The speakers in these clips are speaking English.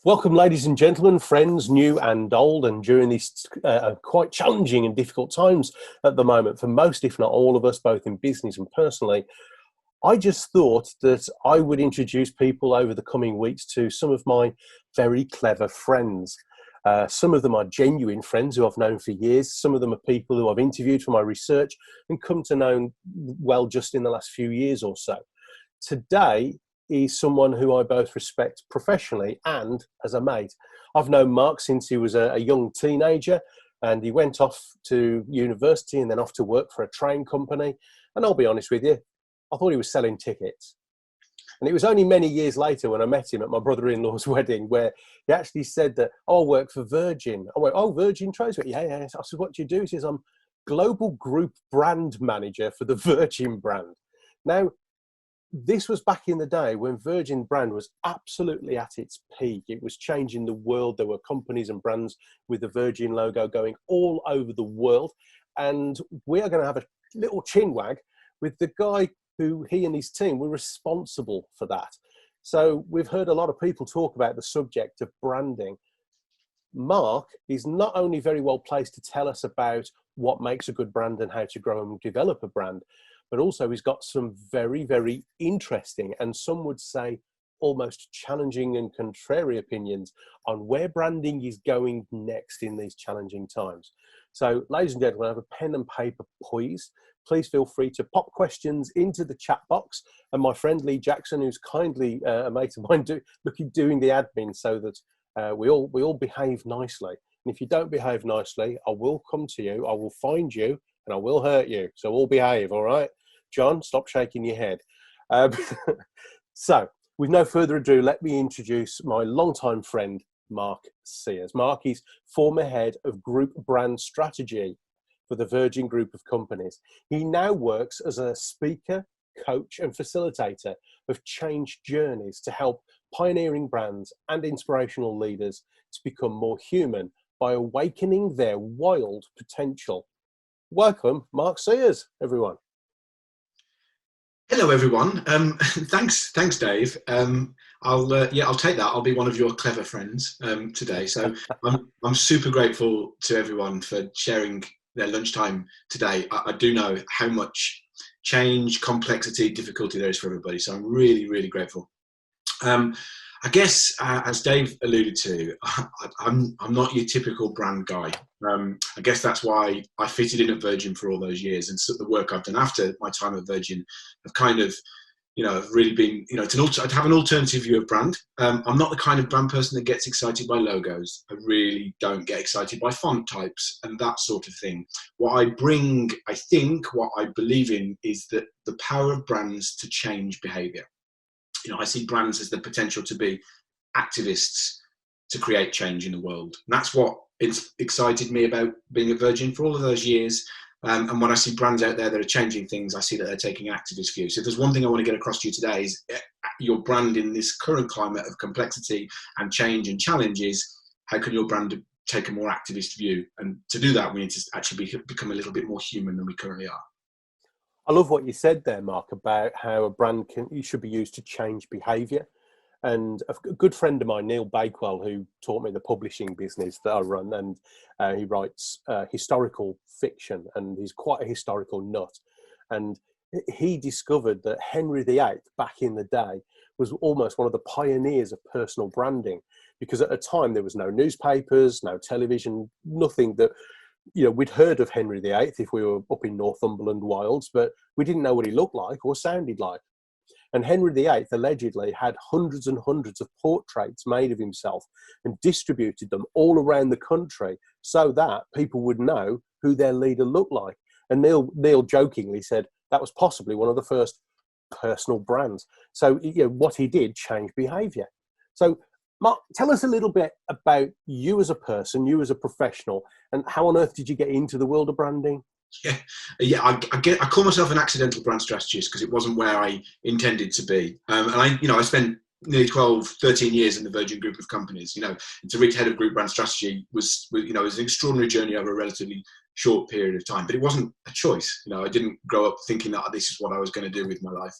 Welcome, ladies and gentlemen, friends, new and old, and during these quite challenging and difficult times at the moment for most, if not all of us, both in business and personally. I just thought that I would introduce people over the coming weeks to some of my very clever friends. Some of them are genuine friends who I've known for years. Some of them are people who I've interviewed for my research and come to know well just in the last few years or so. Today is someone who I both respect professionally and as a mate. I've known Mark since he was a young teenager, and he went off to university and then off to work for a train company. And I'll be honest with you, I thought he was selling tickets. And it was only many years later when I met him at my brother-in-law's wedding where he actually said that, "Oh, I work for Virgin." I went, "Oh, Virgin Trains?" Yeah. I said, "What do you do?" He says, "I'm global group brand manager for the Virgin brand." Now, this was back in the day when Virgin brand was absolutely at its peak. It was changing the world. There were companies and brands with the Virgin logo going all over the world. And we are going to have a little chin wag with the guy who he and his team were responsible for that. So we've heard a lot of people talk about the subject of branding. Mark is not only very well placed to tell us about what makes a good brand and how to grow and develop a brand, but also he's got some very, very interesting and some would say almost challenging and contrary opinions on where branding is going next in these challenging times. So, ladies and gentlemen, I have a pen and paper poised. Please feel free to pop questions into the chat box. And my friend Lee Jackson, who's kindly a mate of mine, doing the admin so that we all behave nicely. And if you don't behave nicely, I will come to you, I will find you, and I will hurt you. So all behave, all right? John, stop shaking your head. So, with no further ado, let me introduce my longtime friend, Mark Sears. Mark is former head of group brand strategy for the Virgin Group of companies. He now works as a speaker, coach, and facilitator of change journeys to help pioneering brands and inspirational leaders to become more human by awakening their wild potential. Welcome, Mark Sears, everyone. Hello, everyone. Thanks, Dave. I'll take that. I'll be one of your clever friends today. So I'm super grateful to everyone for sharing their lunchtime today. I do know how much change, complexity, difficulty there is for everybody. So I'm really, really grateful. I guess, as Dave alluded to, I'm not your typical brand guy. I guess that's why I fitted in at Virgin for all those years, and so the work I've done after my time at Virgin have kind of, really been, to have an alternative view of brand. I'm not the kind of brand person that gets excited by logos. I really don't get excited by font types and that sort of thing. What I bring, I think, what I believe in is that the power of brands to change behavior. I see brands as the potential to be activists to create change in the world. And that's what excited me about being at Virgin for all of those years. And when I see brands out there that are changing things, I see that they're taking an activist view. So if there's one thing I want to get across to you today is your brand in this current climate of complexity and change and challenges, how can your brand take a more activist view? And to do that, we need to actually become a little bit more human than we currently are. I love what you said there, Mark, about how a brand should be used to change behaviour. And a good friend of mine, Neil Bakewell, who taught me the publishing business that I run, and he writes historical fiction, and he's quite a historical nut. And he discovered that Henry VIII, back in the day, was almost one of the pioneers of personal branding, because at the time there was no newspapers, no television, nothing that, we'd heard of Henry VIII if we were up in Northumberland wilds, but we didn't know what he looked like or sounded like. And Henry VIII allegedly had hundreds and hundreds of portraits made of himself and distributed them all around the country so that people would know who their leader looked like. And Neil jokingly said that was possibly one of the first personal brands. So what he did changed behaviour. So Mark, tell us a little bit about you as a person, you as a professional, and how on earth did you get into the world of branding? I call myself an accidental brand strategist because it wasn't where I intended to be. And I spent nearly 12, 13 years in the Virgin Group of companies. To reach head of group brand strategy was an extraordinary journey over a relatively short period of time, but it wasn't a choice. I didn't grow up thinking that this is what I was going to do with my life.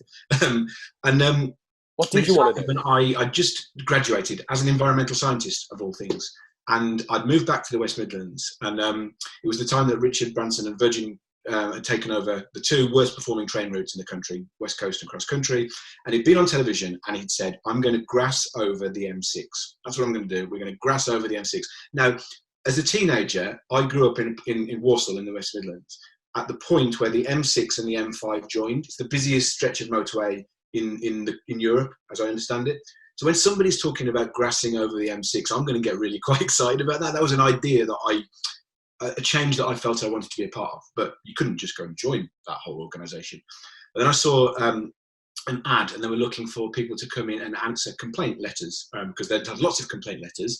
What did you want to do? When I just graduated as an environmental scientist, of all things, and I'd moved back to the West Midlands, and it was the time that Richard Branson and Virgin had taken over the two worst performing train routes in the country, West Coast and cross country, and he'd been on television and he'd said, I'm going to grass over the M6. That's what I'm going to do. We're going to grass over the M6. Now, as a teenager, I grew up in Walsall in the West Midlands, at the point where the M6 and the M5 joined. It's the busiest stretch of motorway in Europe, as I understand it. So when somebody's talking about grassing over the M6, I'm going to get really quite excited about that. That was an idea that a change that I felt I wanted to be a part of, but you couldn't just go and join that whole organisation. And then I saw an ad, and they were looking for people to come in and answer complaint letters, because they'd had lots of complaint letters,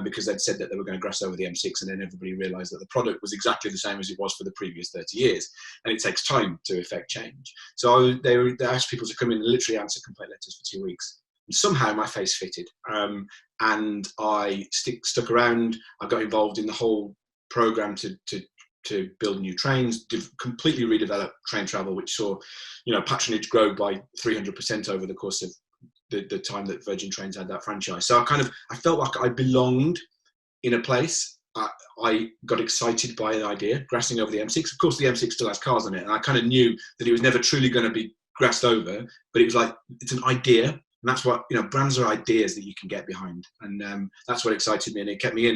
because they'd said that they were going to grass over the M6, and then everybody realised that the product was exactly the same as it was for the previous 30 years, and it takes time to effect change. So they asked people to come in and literally answer complaint letters for 2 weeks. And somehow my face fitted, and I stuck around. I got involved in the whole programme to build new trains, completely redevelop train travel, which saw, patronage grow by 300% over the course of the time that Virgin Trains had that franchise. So I felt like I belonged in a place. I got excited by the idea, grassing over the M6. Of course, the M6 still has cars on it, and I kind of knew that it was never truly going to be grassed over, but it was like, it's an idea. And that's what, brands are ideas that you can get behind. And that's what excited me, and it kept me in.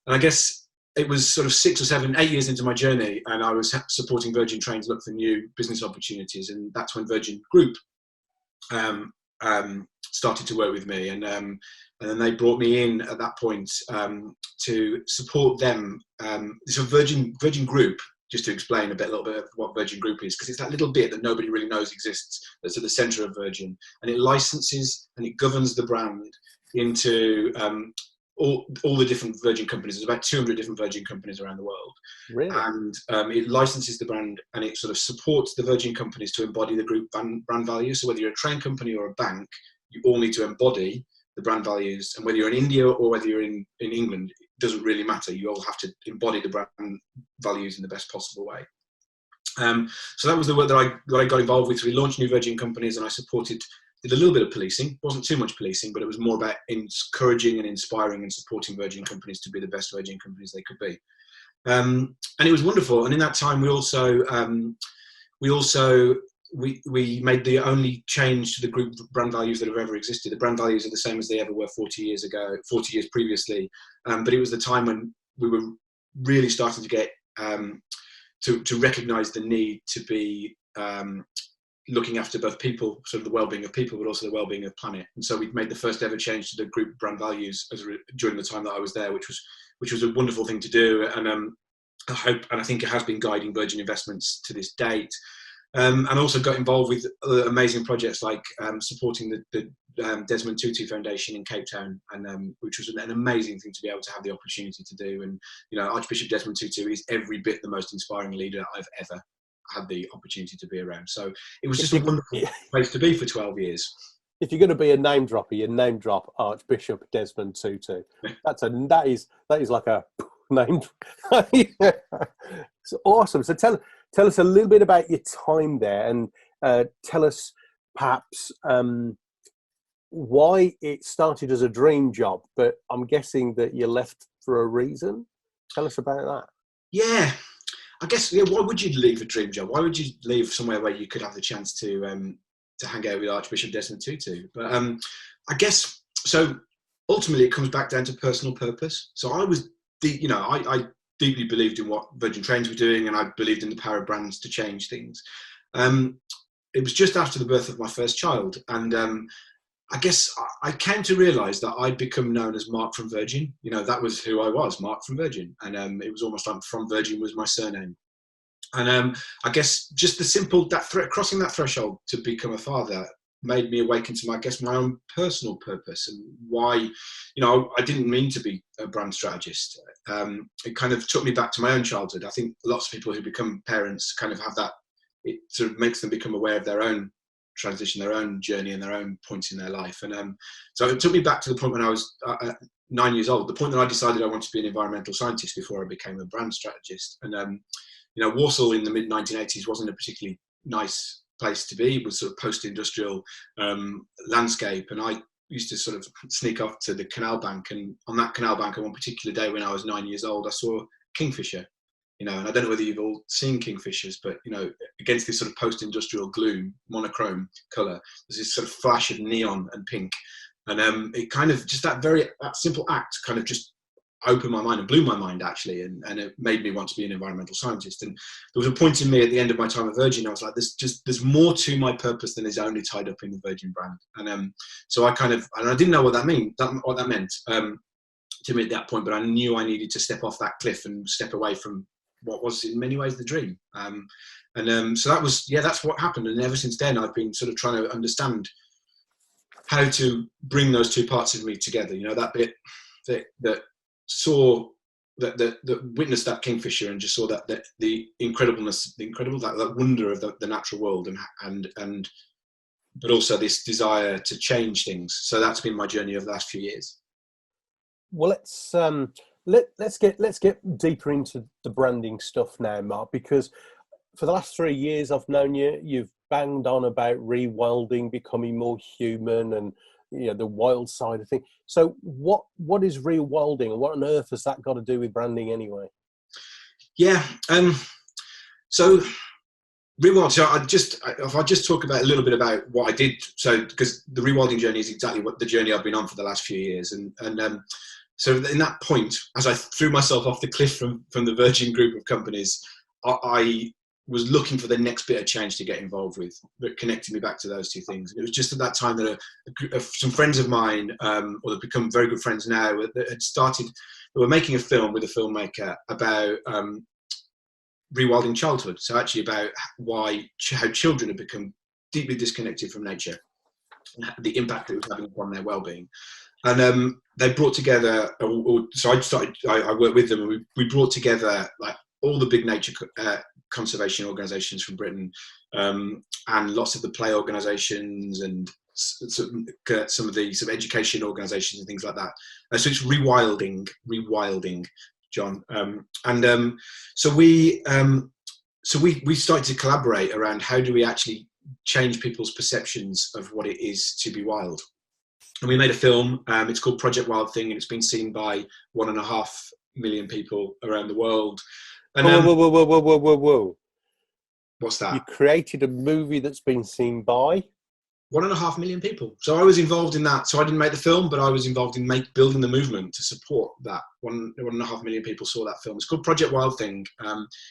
And I guess it was sort of 6 or 7, 8 years into my journey, and I was supporting Virgin Trains look for new business opportunities. And that's when Virgin Group started to work with me. And then they brought me in at that point to support them. So Virgin Group, just to explain a little bit of what Virgin Group is, because it's that little bit that nobody really knows exists, that's at the centre of Virgin. And it licenses and it governs the brand into all the different Virgin companies. There's about 200 different Virgin companies around the world. Really? And it licenses the brand, and it sort of supports the Virgin companies to embody the group brand values. So whether you're a train company or a bank, you all need to embody the brand values. And whether you're in India or whether you're in England, it doesn't really matter. You all have to embody the brand values in the best possible way. So that was the work that I got involved with. So we launched new Virgin companies, and I did a little bit of policing. It wasn't too much policing, but it was more about encouraging and inspiring and supporting Virgin companies to be the best Virgin companies they could be. And it was wonderful. And in that time, we made the only change to the group brand values that have ever existed. The brand values are the same as they ever were 40 years previously. But it was the time when we were really starting to get to recognise the need to be looking after both people, sort of the well-being of people, but also the well-being of the planet. And so we made the first ever change to the group brand values during the time that I was there, which was a wonderful thing to do. And I think it has been guiding Virgin investments to this date. And also got involved with amazing projects like supporting the Desmond Tutu Foundation in Cape Town, and which was an amazing thing to be able to have the opportunity to do. And Archbishop Desmond Tutu is every bit the most inspiring leader I've ever had the opportunity to be around. So it was just a wonderful place to be for 12 years. If you're going to be a name dropper, you name drop Archbishop Desmond Tutu. That is like a name. It's awesome. So tell us a little bit about your time there, and tell us perhaps why it started as a dream job, but I'm guessing that you left for a reason. Tell us about that. Yeah. I guess, why would you leave a dream job? Why would you leave somewhere where you could have the chance to hang out with Archbishop Desmond Tutu? But I guess, so ultimately it comes back down to personal purpose. So I was, I deeply believed in what Virgin Trains were doing, and I believed in the power of brands to change things. It was just after the birth of my first child, and I guess I came to realise that I'd become known as Mark from Virgin. That was who I was, Mark from Virgin. And it was almost like From Virgin was my surname. And I guess just the simple, crossing that threshold to become a father made me awaken to my own personal purpose, and why, I didn't mean to be a brand strategist. It kind of took me back to my own childhood. I think lots of people who become parents kind of have that, it sort of makes them become aware of their own transition, their own journey, and their own points in their life. And so it took me back to the point when I was 9 years old, the point that I decided I wanted to be an environmental scientist before I became a brand strategist. And Walsall in the mid-1980s wasn't a particularly nice place to be. It was sort of post-industrial landscape, and I used to sort of sneak off to the canal bank, and on that canal bank on one particular day when I was 9 years old, I saw kingfisher, and I don't know whether you've all seen kingfishers, but against this sort of post-industrial gloom, monochrome colour, there's this sort of flash of neon and pink, and it kind of just that simple act kind of just opened my mind and blew my mind, actually, and it made me want to be an environmental scientist. And there was a point in me at the end of my time at Virgin, I was like, there's more to my purpose than is only tied up in the Virgin brand. And so I didn't know what that meant to me at that point, but I knew I needed to step off that cliff and step away from what was in many ways the dream. So that's what happened. And ever since then, I've been sort of trying to understand how to bring those two parts of me together. That bit that saw that witnessed that kingfisher and just saw that the incredibleness, that wonder of the natural world, and but also this desire to change things. So that's been my journey over the last few years. Well, let's get deeper into the branding stuff now, Mark, because for the last 3 years I've known you. You've banged on about rewilding, becoming more human, and the wild side of things. So what is rewilding, and what on earth has that got to do with branding anyway? Yeah. So Rewild. So if I just talk about a little bit about what I did. So because the rewilding journey is exactly what the journey I've been on for the last few years, and so in that point, as I threw myself off the cliff from the Virgin group of companies, I was looking for the next bit of change to get involved with, that connected me back to those two things. And it was just at that time that some friends of mine, or they've become very good friends now, that had started, they were making a film with a filmmaker about rewilding childhood. So actually about how children have become deeply disconnected from nature, and the impact it was having upon their well-being. And they brought together, so I worked with them, and we brought together like all the big nature conservation organisations from Britain, and lots of the play organisations, and some of the sort of education organisations and things like that. So it's rewilding, John. So we started to collaborate around how do we actually change people's perceptions of what it is to be wild. And we made a film. It's called Project Wild Thing, and it's been seen by 1.5 million people around the world. And, whoa. What's that? You created a movie that's been seen by 1.5 million people. So I was involved in that. So I didn't make the film, but I was involved in building the movement to support that. 1.5 million people saw that film. It's called Project Wild Thing.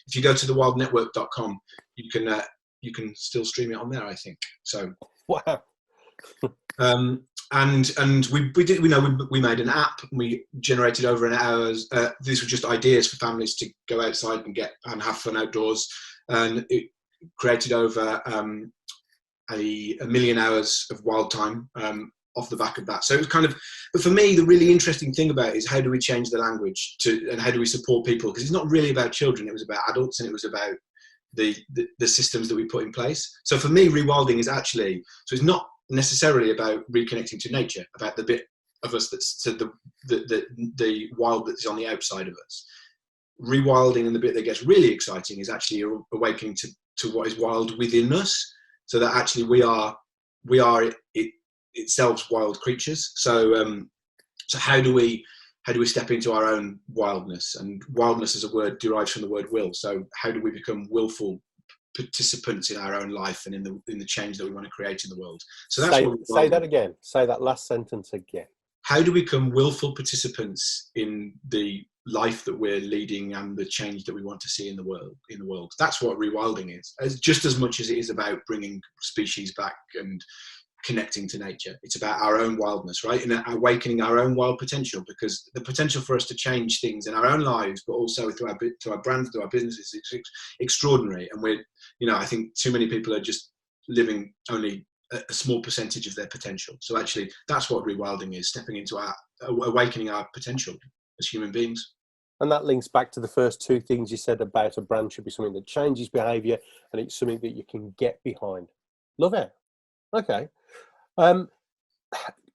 If you go to thewildnetwork.com, you can still stream it on there, I think. So wow. And we made an app, and we generated over an hour's. These were just ideas for families to go outside and have fun outdoors, and it created over a million hours of wild time off the back of that. So it was kind of, but for me, the really interesting thing about it is how do we change the language and how do we support people? Because it's not really about children; it was about adults, and it was about the systems that we put in place. So for me, rewilding is actually, so it's not necessarily about reconnecting to nature, about the bit of us that's to the wild that's on the outside of us. Rewilding, and the bit that gets really exciting, is actually awakening to what is wild within us, so that actually we are itself wild creatures. So how do we step into our own wildness? And wildness as a word derives from the word will. So how do we become willful participants in our own life and in the change that we want to create in the world? So that's say that again. Say that last sentence again. How do we become willful participants in the life that we're leading and the change that we want to see in the world? That's what rewilding is, just as much as it is about bringing species back and connecting to nature. It's about our own wildness, right? And awakening our own wild potential, because the potential for us to change things in our own lives, but also through our brands, through our businesses, is extraordinary. And I think too many people are just living only a small percentage of their potential. So actually, that's what rewilding is: stepping into awakening our potential as human beings. And that links back to the first two things you said about a brand should be something that changes behaviour, and it's something that you can get behind. Love it. Okay. Can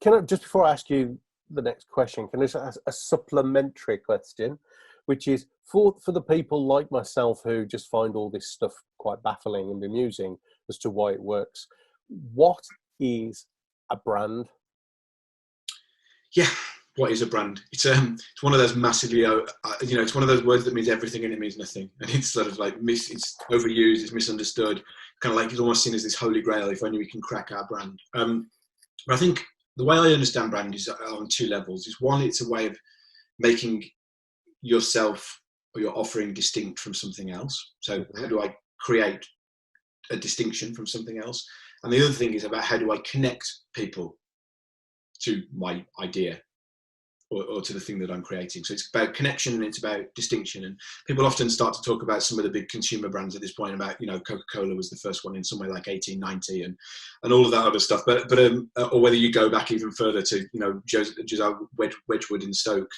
I, just before I ask you the next question, can I just ask a supplementary question, which is for the people like myself who just find all this stuff quite baffling and amusing, as to why it works. What is a brand? Yeah, what is a brand? It's one of those massively, it's one of those words that means everything and it means nothing, and it's sort of like it's overused, it's misunderstood, kind of like it's almost seen as this holy grail. If only we can crack our brand. But I think the way I understand brand is on two levels. Is one, it's a way of making yourself or your offering distinct from something else. So how do I create a distinction from something else? And the other thing is about how do I connect people to my idea or to the thing that I'm creating. So it's about connection and it's about distinction. And people often start to talk about some of the big consumer brands at this point about, Coca-Cola was the first one in somewhere like 1890 and all of that other stuff. But or whether you go back even further to, Josiah Wedgwood in Stoke,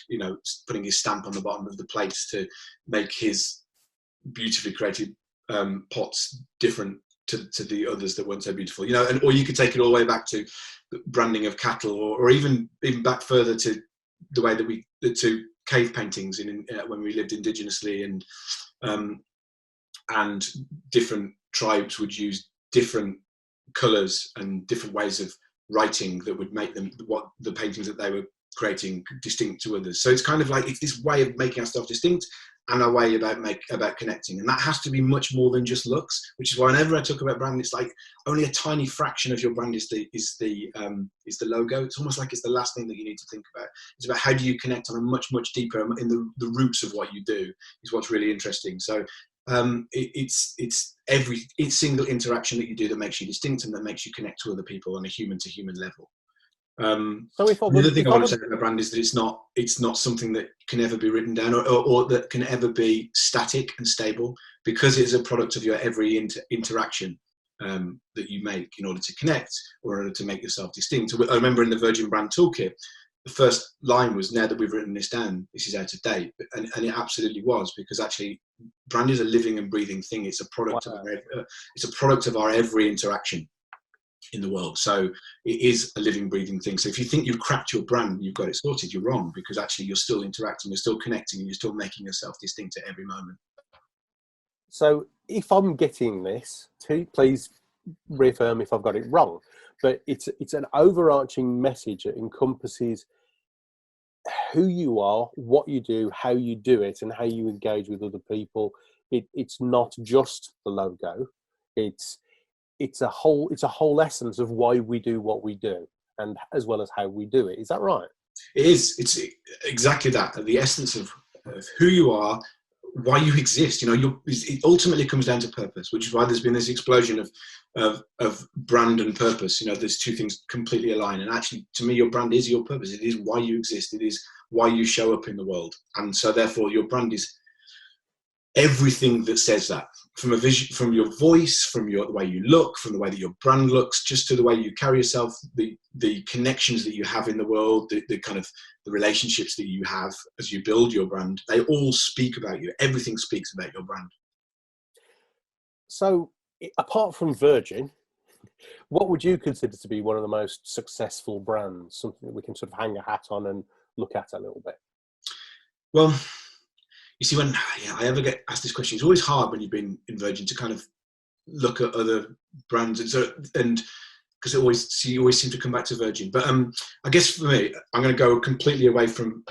putting his stamp on the bottom of the plates to make his beautifully created pots different to the others that weren't so beautiful, or you could take it all the way back to the branding of cattle, or even back further to the way that to cave paintings when we lived indigenously, and different tribes would use different colours and different ways of writing that would make them what the paintings that they were creating distinct to others. So it's kind of like it's this way of making ourselves distinct and a way about connecting, and that has to be much more than just looks. Which is why whenever I talk about brand, it's like only a tiny fraction of your brand is the logo. It's almost like it's the last thing that you need to think about. It's about how do you connect on a much deeper in the roots of what you do is what's really interesting. So it's every single interaction that you do that makes you distinct and that makes you connect to other people on a human to human level. So if I the other thing I want to say about a brand is that it's not something that can ever be written down or that can ever be static and stable, because it's a product of your every interaction that you make in order to connect or in order to make yourself distinct. I remember in the Virgin Brand Toolkit, the first line was, now that we've written this down, this is out of date. And it absolutely was, because actually brand is a living and breathing thing. It's a product of our every interaction in the world. So it is a living, breathing thing. So if you think you've cracked your brand, you've got it sorted, you're wrong, because actually you're still interacting, you're still connecting, and you're still making yourself distinct at every moment. So if I'm getting this, please reaffirm if I've got it wrong, but it's an overarching message that encompasses who you are, what you do, how you do it, and how you engage with other people. It's not just the logo. It's a whole essence of why we do what we do, and as well as how we do it. Is that right? It is. It's exactly that. The essence of who you are, why you exist. It ultimately comes down to purpose, which is why there's been this explosion of brand and purpose. There's two things completely align. And actually, to me, your brand is your purpose. It is why you exist. It is why you show up in the world. And so therefore your brand is everything that says that, from a vision, from your voice, from the way you look, from the way that your brand looks, just to the way you carry yourself, the connections that you have in the world, the kind of the relationships that you have as you build your brand, they all speak about you. Everything speaks about your brand. So apart from Virgin, what would you consider to be one of the most successful brands, something that we can sort of hang a hat on and look at a little bit? Well, you see, when I ever get asked this question, it's always hard when you've been in Virgin to kind of look at other brands, and because you always seem to come back to Virgin. But I guess for me, I'm going to go completely away from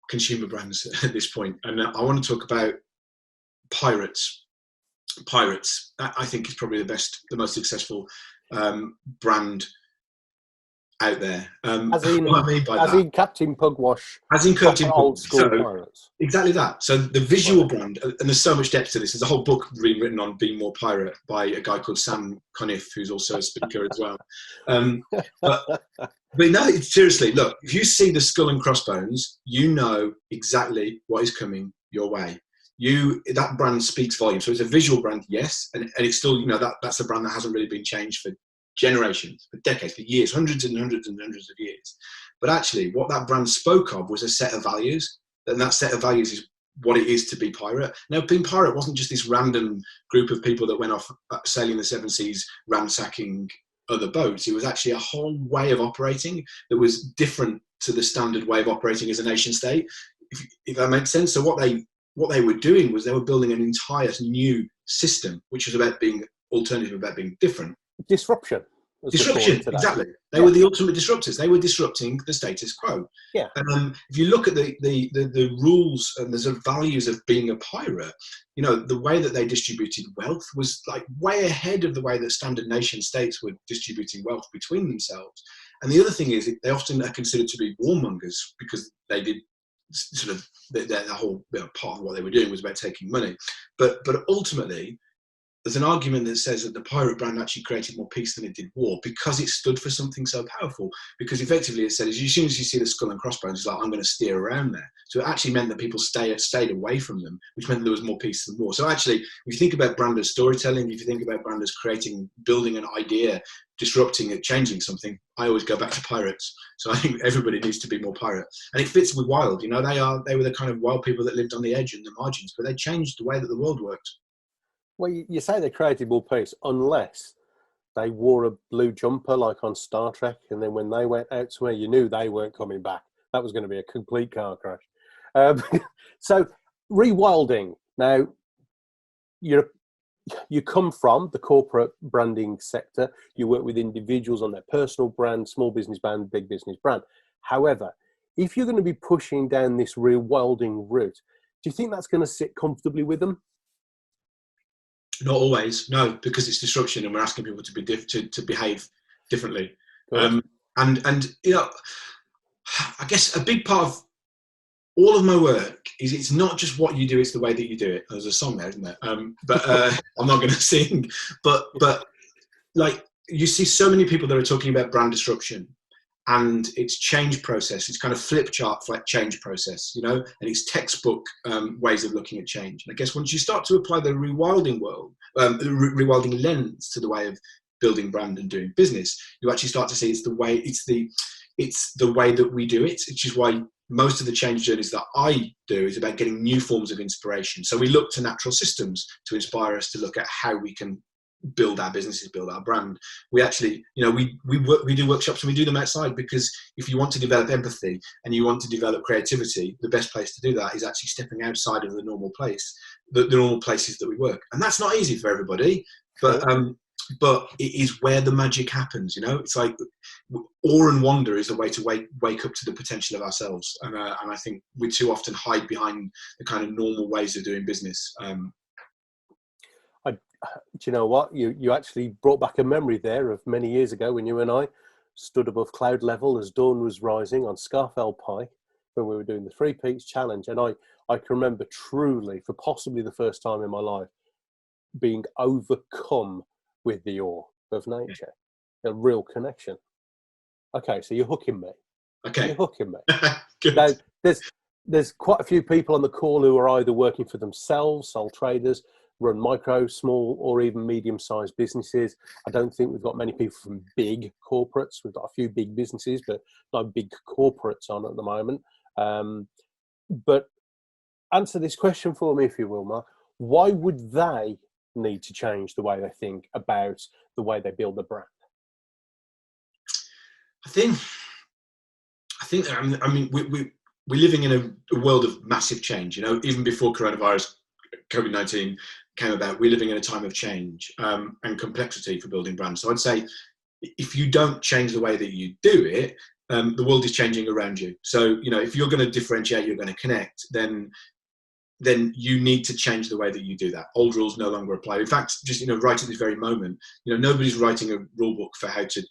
consumer brands at this point, and I want to talk about Pirates. Pirates, I think, is probably the most successful brand out there. As in Captain Pugwash, as in Captain old school Pirates. Exactly that. So the visual brand, and there's so much depth to this. There's a whole book written on being more pirate by a guy called Sam Conniff, who's also a speaker as well. But no, seriously, look, if you see the skull and crossbones, you know exactly what is coming your way. That brand speaks volume. So it's a visual brand, yes, and it's still, that's a brand that hasn't really been changed for generations, for decades, for years, hundreds and hundreds and hundreds of years. But actually, what that brand spoke of was a set of values, and that set of values is what it is to be pirate. Now, being pirate wasn't just this random group of people that went off sailing the seven seas, ransacking other boats. It was actually a whole way of operating that was different to the standard way of operating as a nation state, if that makes sense. So what they were doing was they were building an entire new system, which was about being alternative about being different. Disruption. Disruption, exactly. They were the ultimate disruptors. They were disrupting the status quo. Yeah. If you look at the rules and the sort of values of being a pirate, you know, the way that they distributed wealth was like way ahead of the way that standard nation states were distributing wealth between themselves. And the other thing is, they often are considered to be warmongers because they did sort of the whole part of what they were doing was about taking money. But ultimately, there's an argument that says that the pirate brand actually created more peace than it did war because it stood for something so powerful. Because effectively it said, as soon as you see the skull and crossbones, it's like, I'm going to steer around there. So it actually meant that people stayed away from them, which meant there was more peace than war. So actually, if you think about brand as storytelling, if you think about brand as creating, building an idea, disrupting it, changing something, I always go back to pirates. So I think everybody needs to be more pirate. And it fits with Wild. You know, they were the kind of wild people that lived on the edge and the margins, but they changed the way that the world worked. Well, you say they created more peace, unless they wore a blue jumper like on Star Trek, and then when they went out somewhere, you knew they weren't coming back. That was going to be a complete car crash. So, Rewilding. Now, you come from the corporate branding sector. You work with individuals on their personal brand, small business brand, big business brand. However, if you're going to be pushing down this rewilding route, do you think that's going to sit comfortably with them? Not always, no, because it's disruption, and we're asking people to be to behave differently. And you know, I guess a big part of all of my work is it's not just what you do; it's the way that you do it. There's a song there, isn't there? But I'm not going to sing. But like you see, so many people that are talking about brand disruption, and it's change process. It's kind of flip chart change process, you know, and it's textbook ways of looking at change. And I guess once you start to apply the rewilding rewilding lens to the way of building brand and doing business, you actually start to see it's the way that we do it, which is why most of the change journeys that I do is about getting new forms of inspiration. So we look to natural systems to inspire us to look at how we can build our businesses, build our brand. We actually, you know, we do workshops, and we do them outside, because if you want to develop empathy and you want to develop creativity, the best place to do that is actually stepping outside of the normal place, the normal places that we work. And that's not easy for everybody, but it is where the magic happens. You know, it's like awe and wonder is a way to wake up to the potential of ourselves. And I think we too often hide behind the kind of normal ways of doing business. Do you know what? You actually brought back a memory there of many years ago when you and I stood above cloud level as dawn was rising on Scarfell Pike when we were doing the Three Peaks Challenge. And I can remember truly, for possibly the first time in my life, being overcome with the awe of nature, a real connection. Okay, so you're hooking me. Okay. You're hooking me. Good. Now, there's quite a few people on the call who are either working for themselves, sole traders, run micro, small, or even medium-sized businesses. I don't think we've got many people from big corporates. We've got a few big businesses, but no big corporates on at the moment. But answer this question for me, if you will, Mark. Why would they need to change the way they think about the way they build a brand? I think. I mean, we're living in a world of massive change. You know, even before coronavirus, COVID-19 came about, we're living in a time of change and complexity for building brands. So I'd say if you don't change the way that you do it, the world is changing around you. So, you know, if you're going to differentiate, you're going to connect, then you need to change the way that you do that. Old rules no longer apply. In fact, just, you know, right at this very moment, you know, nobody's writing a rule book for how to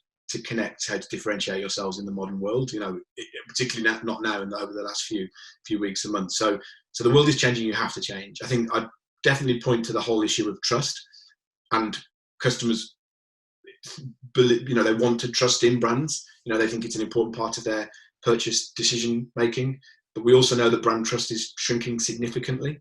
connect, how to differentiate yourselves in the modern world, you know, particularly not now and over the last few weeks and months. So the world is changing, you have to change. I think I'd definitely point to the whole issue of trust, and customers, you know, they want to trust in brands. You know, they think it's an important part of their purchase decision making, but we also know that brand trust is shrinking significantly.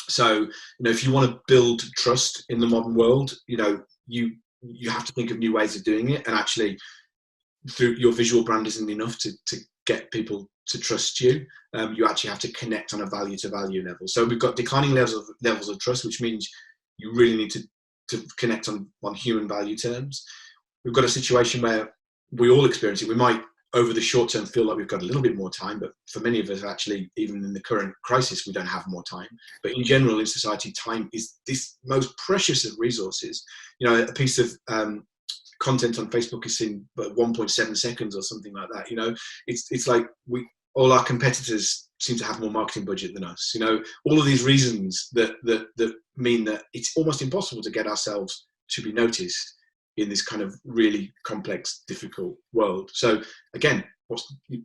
So, you know, if you want to build trust in the modern world, you know, you have to think of new ways of doing it, and actually through your visual brand isn't enough to get people to trust you. You actually have to connect on a value to value level. So we've got declining levels of trust, which means you really need to connect on human value terms. We've got a situation where we all experience it. We might over the short term feel like we've got a little bit more time, but for many of us, actually, even in the current crisis, we don't have more time. But in general, in society, time is this most precious of resources. A piece of content on Facebook is seen but 1.7 seconds or something like that. It's like all our competitors seem to have more marketing budget than us. All of these reasons that mean that it's almost impossible to get ourselves to be noticed in this kind of really complex, difficult world. So again,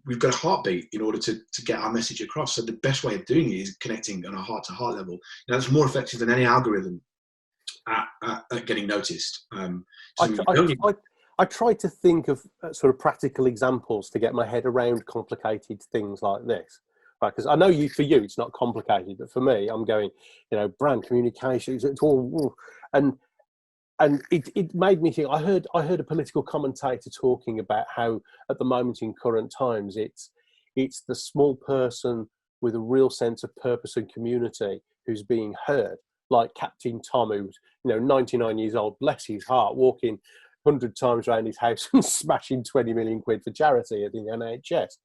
we've got a heartbeat in order to get our message across. So the best way of doing it is connecting on a heart-to-heart level. It's more effective than any algorithm at getting noticed. I try to think of sort of practical examples to get my head around complicated things like this. Because I know for you it's not complicated, but for me, I'm going, brand communications, it's all, and it made me think. I heard a political commentator talking about how at the moment in current times it's the small person with a real sense of purpose and community who's being heard, like Captain Tom, who's 99 years old, bless his heart, walking 100 times around his house and smashing 20 million quid for charity at the NHS,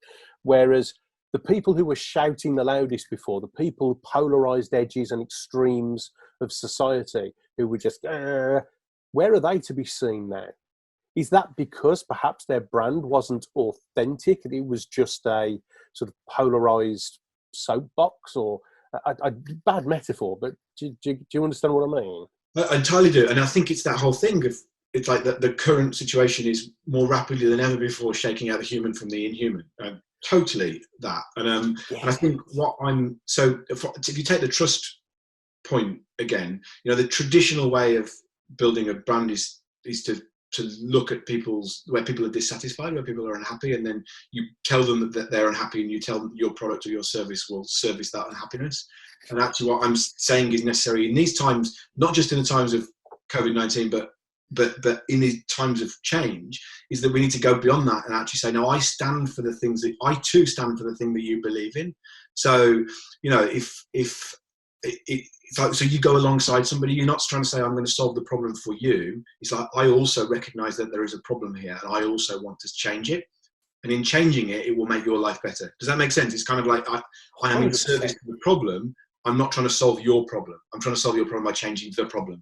whereas the people who were shouting the loudest before, the people polarised edges and extremes of society who were just, where are they to be seen now? Is that because perhaps their brand wasn't authentic and it was just a sort of polarised soapbox, or a bad metaphor, but do you understand what I mean? I entirely do. And I think it's that whole thing of, it's like the current situation is more rapidly than ever before shaking out the human from the inhuman. Totally that. And I think if you take the trust point again, the traditional way of building a brand is to look at where people are dissatisfied, where people are unhappy, and then you tell them that they're unhappy, and you tell them your product or your service will service that unhappiness. And actually what I'm saying is necessary in these times, not just in the times of COVID-19, but in these times of change, is that we need to go beyond that and actually say, no, I stand for the things that I too stand for the thing that you believe in. So, if it's like, so you go alongside somebody, you're not trying to say, I'm going to solve the problem for you. It's like, I also recognize that there is a problem here and I also want to change it. And in changing it, it will make your life better. Does that make sense? It's kind of like, I am in service to the problem. I'm not trying to solve your problem. I'm trying to solve your problem by changing the problem.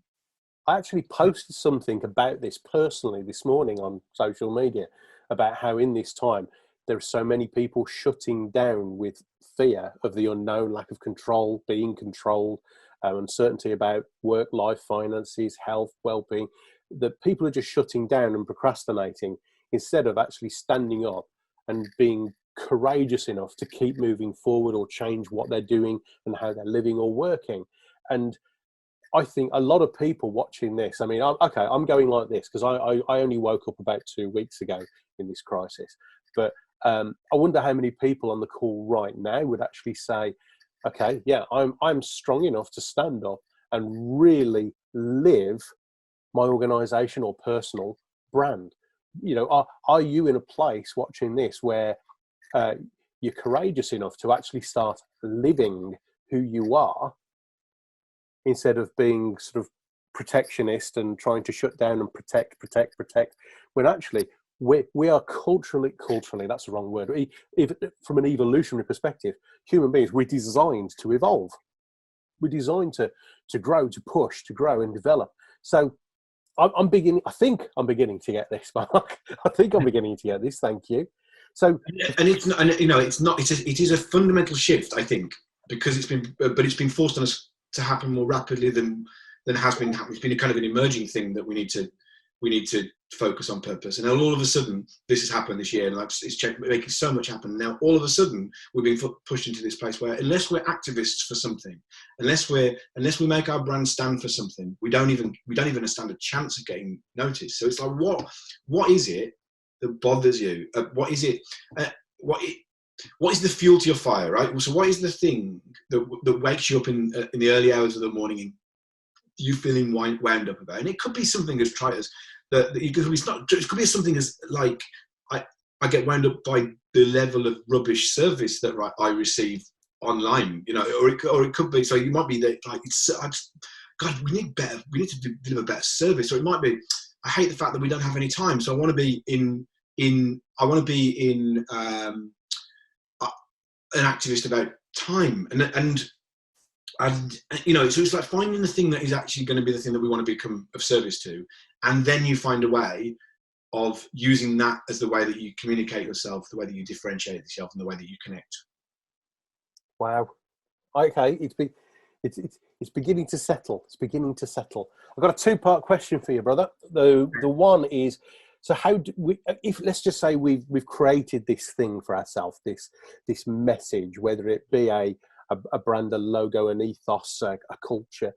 I actually posted something about this personally this morning on social media about how in this time there are so many people shutting down with fear of the unknown, lack of control, being controlled, uncertainty about work, life, finances, health, well-being, that people are just shutting down and procrastinating instead of actually standing up and being courageous enough to keep moving forward or change what they're doing and how they're living or working. And I think a lot of people watching this, I'm going like this because I only woke up about 2 weeks ago in this crisis. But I wonder how many people on the call right now would actually say, okay, yeah, I'm strong enough to stand up and really live my organisation or personal brand. Are you in a place watching this where you're courageous enough to actually start living who you are, instead of being sort of protectionist and trying to shut down and protect, when actually we are culturally, that's the wrong word. From an evolutionary perspective, human beings, we're designed to evolve. We're designed to grow, to push, to grow and develop. So I think I'm beginning to get this, Mark. I think I'm beginning to get this. Thank you. So, and it's not, it is a fundamental shift, I think, because it's been forced on us to happen more rapidly than has been happening. It's been a kind of an emerging thing that we need to focus on purpose. And all of a sudden, this has happened this year, and it's making so much happen. Now, all of a sudden, we're being pushed into this place where, unless we're activists for something, unless we make our brand stand for something, we don't even stand a chance of getting noticed. So it's like, what is it that bothers you? What is it? What is the fuel to your fire, right? So what is the thing that wakes you up in the early hours of the morning and you feeling wound up about? And it could be something as trite as that. It could be something as like, I get wound up by the level of rubbish service that I receive online, or it could be. So you might be that like, God, we need to deliver better service. Or it might be, I hate the fact that we don't have any time, so I want to be in I want to be in an activist about time, and you know, so it's like finding the thing that is actually going to be the thing that we want to become of service to, and then you find a way of using that as the way that you communicate yourself, the way that you differentiate yourself, and the way that you connect. Wow. Okay, it's beginning to settle. It's beginning to settle. I've got a two-part question for you, brother. The one is, so how do we, if let's just say we've created this thing for ourselves, this message, whether it be a brand, a logo, an ethos, a culture,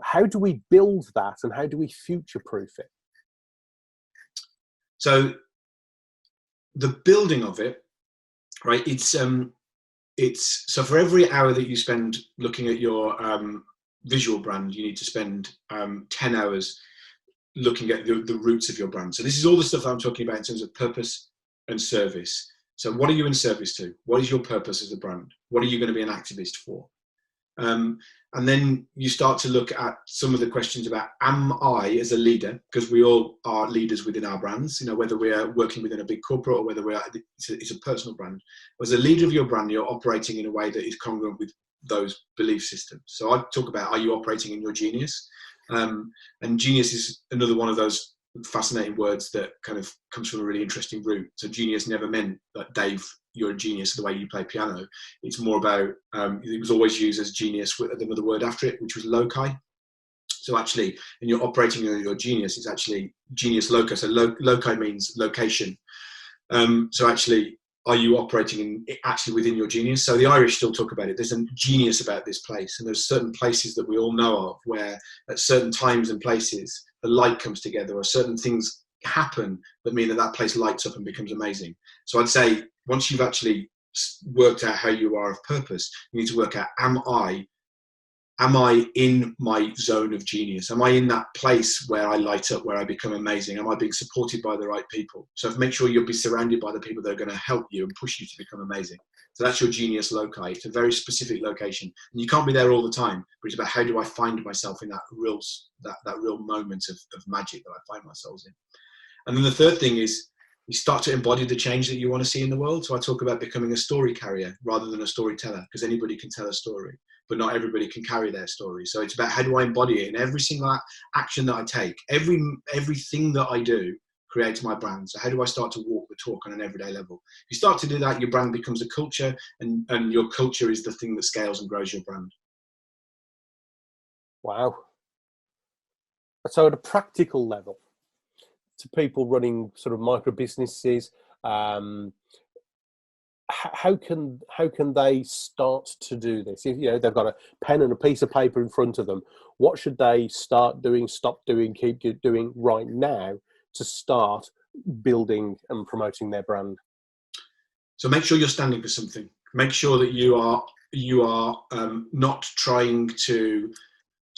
how do we build that, and how do we future-proof it? So the building of it, right? It's so for every hour that you spend looking at your visual brand, you need to spend 10 hours looking at the roots of your brand. So this is all the stuff I'm talking about in terms of purpose and service. So what are you in service to? What is your purpose as a brand? What are you going to be an activist for? And then you start to look at some of the questions about, am I as a leader, because we all are leaders within our brands, you know, whether we're working within a big corporate or whether it's a personal brand. As a leader of your brand, you're operating in a way that is congruent with those belief systems. So I talk about, are you operating in your genius? And genius is another one of those fascinating words that kind of comes from a really interesting root. So genius never meant that, Dave, you're a genius the way you play piano. It's more about, it was always used as genius with another word after it, which was loci. So actually, when you're operating your genius, it's actually genius loci. So loci means location. So actually, are you operating actually within your genius? So the Irish still talk about it. There's a genius about this place. And there's certain places that we all know of where at certain times and places, the light comes together, or certain things happen that mean that place lights up and becomes amazing. So I'd say once you've actually worked out how you are of purpose, you need to work out, am I in my zone of genius? Am I in that place where I light up, where I become amazing? Am I being supported by the right people? So make sure you'll be surrounded by the people that are going to help you and push you to become amazing. So that's your genius loci. It's a very specific location. And you can't be there all the time, but it's about, how do I find myself in that real moment of magic that I find myself in? And then the third thing is, you start to embody the change that you want to see in the world. So I talk about becoming a story carrier rather than a storyteller, because anybody can tell a story, but not everybody can carry their story. So it's about, how do I embody it in every single action that I take? Everything that I do creates my brand. So how do I start to walk the talk on an everyday level? If you start to do that, your brand becomes a culture, and your culture is the thing that scales and grows your brand. Wow. So at a practical level, to people running sort of micro businesses, how can they start to do this? If you know they've got a pen and a piece of paper in front of them, what should they start doing, stop doing, keep doing right now to start building and promoting their brand? So make sure you're standing for something. Make sure that you are not trying to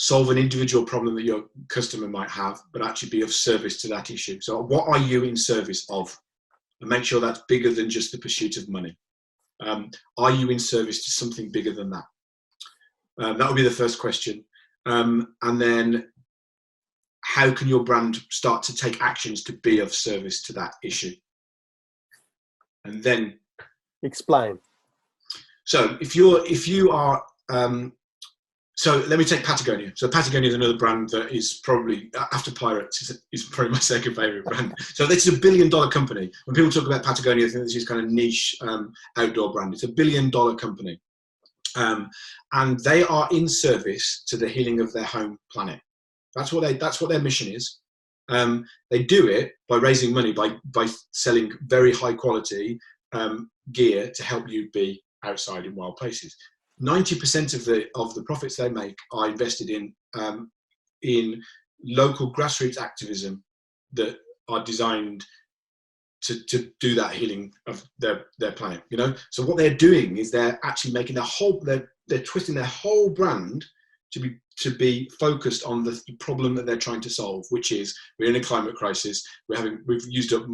solve an individual problem that your customer might have, but actually be of service to that issue. So what are you in service of? And make sure that's bigger than just the pursuit of money. Are you in service to something bigger than that? That would be the first question. And then, how can your brand start to take actions to be of service to that issue? And then explain. So if you are so let me take Patagonia. So Patagonia is another brand that is probably, after Pirates, is probably my second favorite brand. So this is $1 billion company. When people talk about Patagonia, I think this is kind of niche outdoor brand. It's $1 billion company. And they are in service to the healing of their home planet. That's what their mission is. They do it by raising money, by selling very high quality gear to help you be outside in wild places. 90% of the profits they make are invested in local grassroots activism that are designed to do that healing of their planet. You know, so what they're doing is they're actually making they're twisting their whole brand to be focused on the problem that they're trying to solve, which is, we're in a climate crisis. We've used up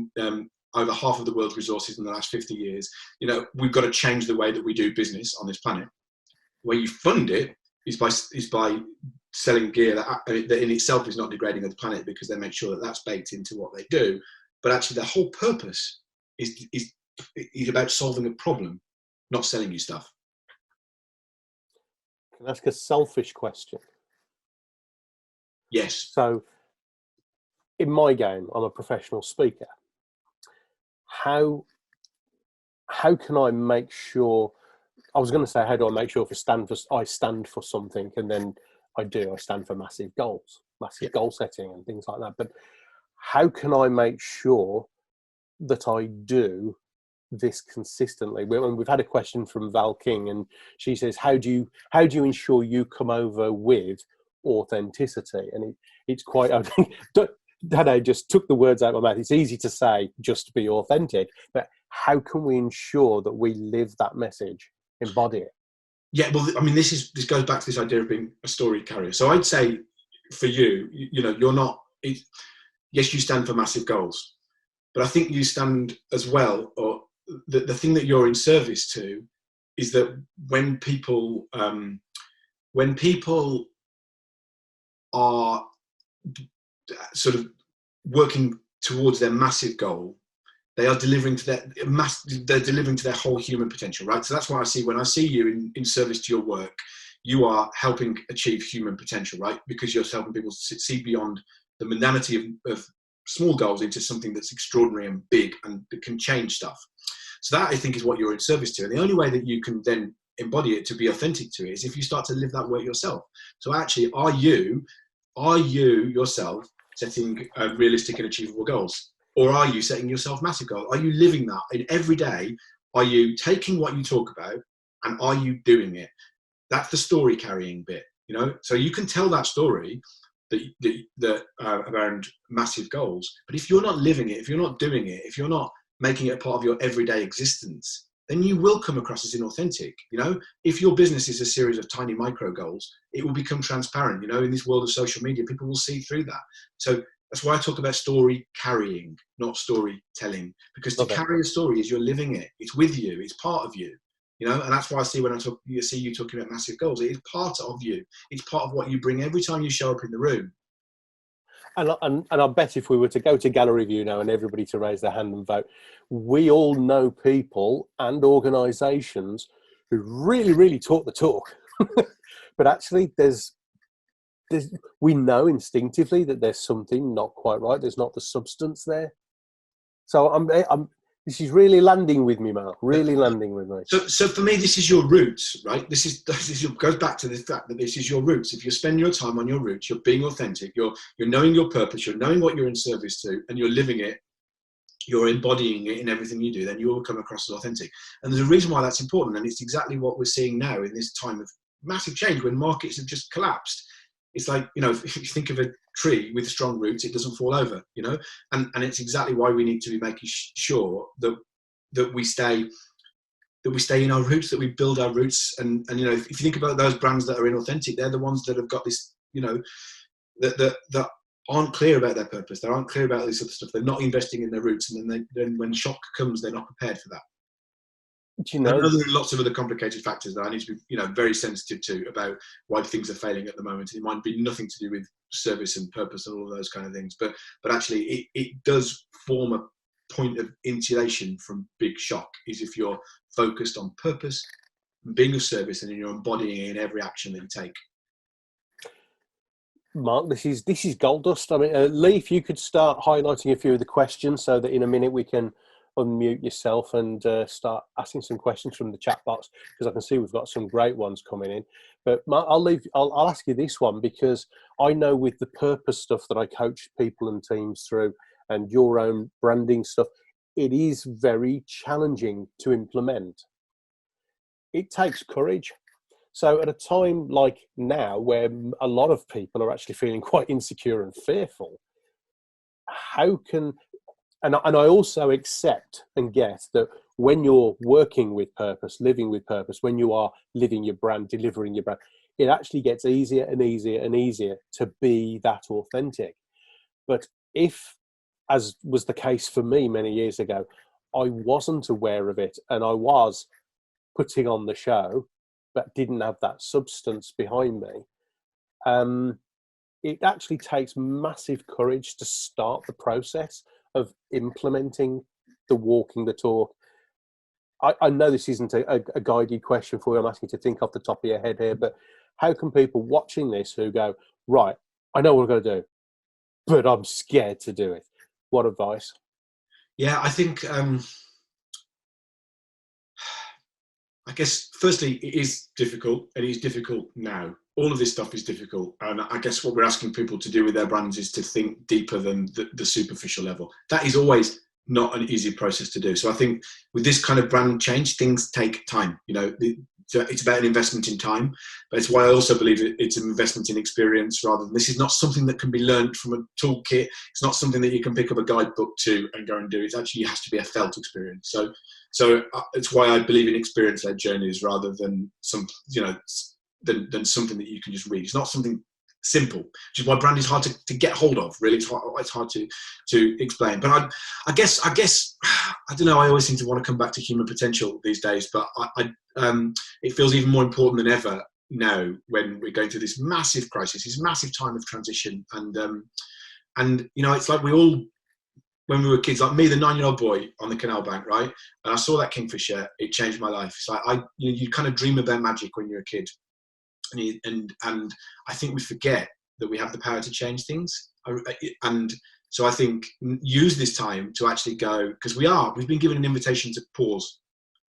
over half of the world's resources in the last 50 years. You know, we've got to change the way that we do business on this planet. The way you fund it is by selling gear that in itself is not degrading of the planet, because they make sure that that's baked into what they do. but actually the whole purpose is about solving a problem, not selling you stuff. Can I ask a selfish question? Yes. So in my game, I'm a professional speaker. How can I make sure, I was going to say, how do I make sure I stand for something, and then I stand for massive goals, massive goal setting and things like that. But how can I make sure that I do this consistently? We've had a question from Val King, and she says, how do you ensure you come over with authenticity? And it's quite, I think, Dad just took the words out of my mouth. It's easy to say just be authentic, but how can we ensure that we live that message, embody it? Yeah, well, I mean, this goes back to this idea of being a story carrier. So I'd say for you, you're not, yes, you stand for massive goals, but I think you stand as well, or the thing that you're in service to is that when people are sort of working towards their massive goal, they are delivering to they're delivering to their whole human potential, right? So that's what I see when I see you in service to your work. You are helping achieve human potential, right? Because you're helping people see beyond the mundanity of small goals into something that's extraordinary and big and that can change stuff. So that, I think, is what you're in service to. And the only way that you can then embody it, to be authentic to it, is if you start to live that way yourself. So actually, are you yourself setting realistic and achievable goals? Or are you setting yourself massive goals? Are you living that in every day? Are you taking what you talk about and are you doing it? That's the story carrying bit, So you can tell that story around massive goals, but if you're not living it, if you're not doing it, if you're not making it a part of your everyday existence, then you will come across as inauthentic. If your business is a series of tiny micro goals, it will become transparent. In this world of social media, people will see through that. So that's why I talk about story carrying, not story telling, because to carry a story is you're living it. It's with you. It's part of you. And that's why I see when I see you talking about massive goals, it is part of you. It's part of what you bring every time you show up in the room. And I bet if we were to go to gallery view now and everybody to raise their hand and vote, we all know people and organisations who really, really talk the talk. But actually, we know instinctively that there's something not quite right. There's not the substance there. So this is really landing with me, Mark. Really landing with me. So for me, this is your roots, right? This goes back to the fact that this is your roots. If you spend your time on your roots, you're being authentic. You're knowing your purpose. You're knowing what you're in service to, and you're living it. You're embodying it in everything you do. Then you will come across as authentic. And there's a reason why that's important, and it's exactly what we're seeing now in this time of massive change when markets have just collapsed. It's like, if you think of a tree with strong roots, it doesn't fall over, and it's exactly why we need to be making sure that we stay in our roots, that we build our roots. And if you think about those brands that are inauthentic, they're the ones that have got this, that aren't clear about their purpose. They aren't clear about this other stuff. They're not investing in their roots. And then when shock comes, they're not prepared for that. Do you know? There are lots of other complicated factors that I need to be, very sensitive to about why things are failing at the moment. It might be nothing to do with service and purpose and all of those kind of things, but actually it does form a point of insulation from big shock. Is if you're focused on purpose, and being of service, and you're embodying it in every action that you take. Mark, this is gold dust. I mean, Lee, if you could start highlighting a few of the questions, so that in a minute we can unmute yourself and start asking some questions from the chat box, because I can see we've got some great ones coming in. But Mark, I'll ask you this one, because I know with the purpose stuff that I coach people and teams through, and your own branding stuff, it is very challenging to implement. It takes courage. So at a time like now, where a lot of people are actually feeling quite insecure and fearful, and I also accept and get that when you're working with purpose, living with purpose, when you are living your brand, delivering your brand, it actually gets easier and easier and easier to be that authentic. But if, as was the case for me many years ago, I wasn't aware of it and I was putting on the show, but didn't have that substance behind me, it actually takes massive courage to start the process of implementing the walking the talk? I know this isn't a guided question for you. I'm asking you to think off the top of your head here, but how can people watching this who go, right, I know what I've got to do, but I'm scared to do it? What advice? Yeah, I think, I guess, firstly, it is difficult, and it is difficult now. All of this stuff is difficult. And I guess what we're asking people to do with their brands is to think deeper than the superficial level. That is always not an easy process to do. So I think with this kind of brand change, things take time. You know, it's about an investment in time, but it's why I also believe it's an investment in experience rather than, this is not something that can be learned from a toolkit. It's not something that you can pick up a guidebook to and go and do. It actually has to be a felt experience. So it's why I believe in experience-led journeys rather than than something that you can just read. It's not something simple, which is why brand is hard to get hold of. Really, it's hard to explain. But I guess I don't know. I always seem to want to come back to human potential these days, but it feels even more important than ever now when we're going through this massive crisis, this massive time of transition, and you know, it's like we all, when we were kids, like me, the 9-year-old boy on the canal bank, right? And I saw that kingfisher, it changed my life. It's like you kind of dream about magic when you're a kid. And I think we forget that we have the power to change things. And so I think use this time to actually go, because we've been given an invitation to pause.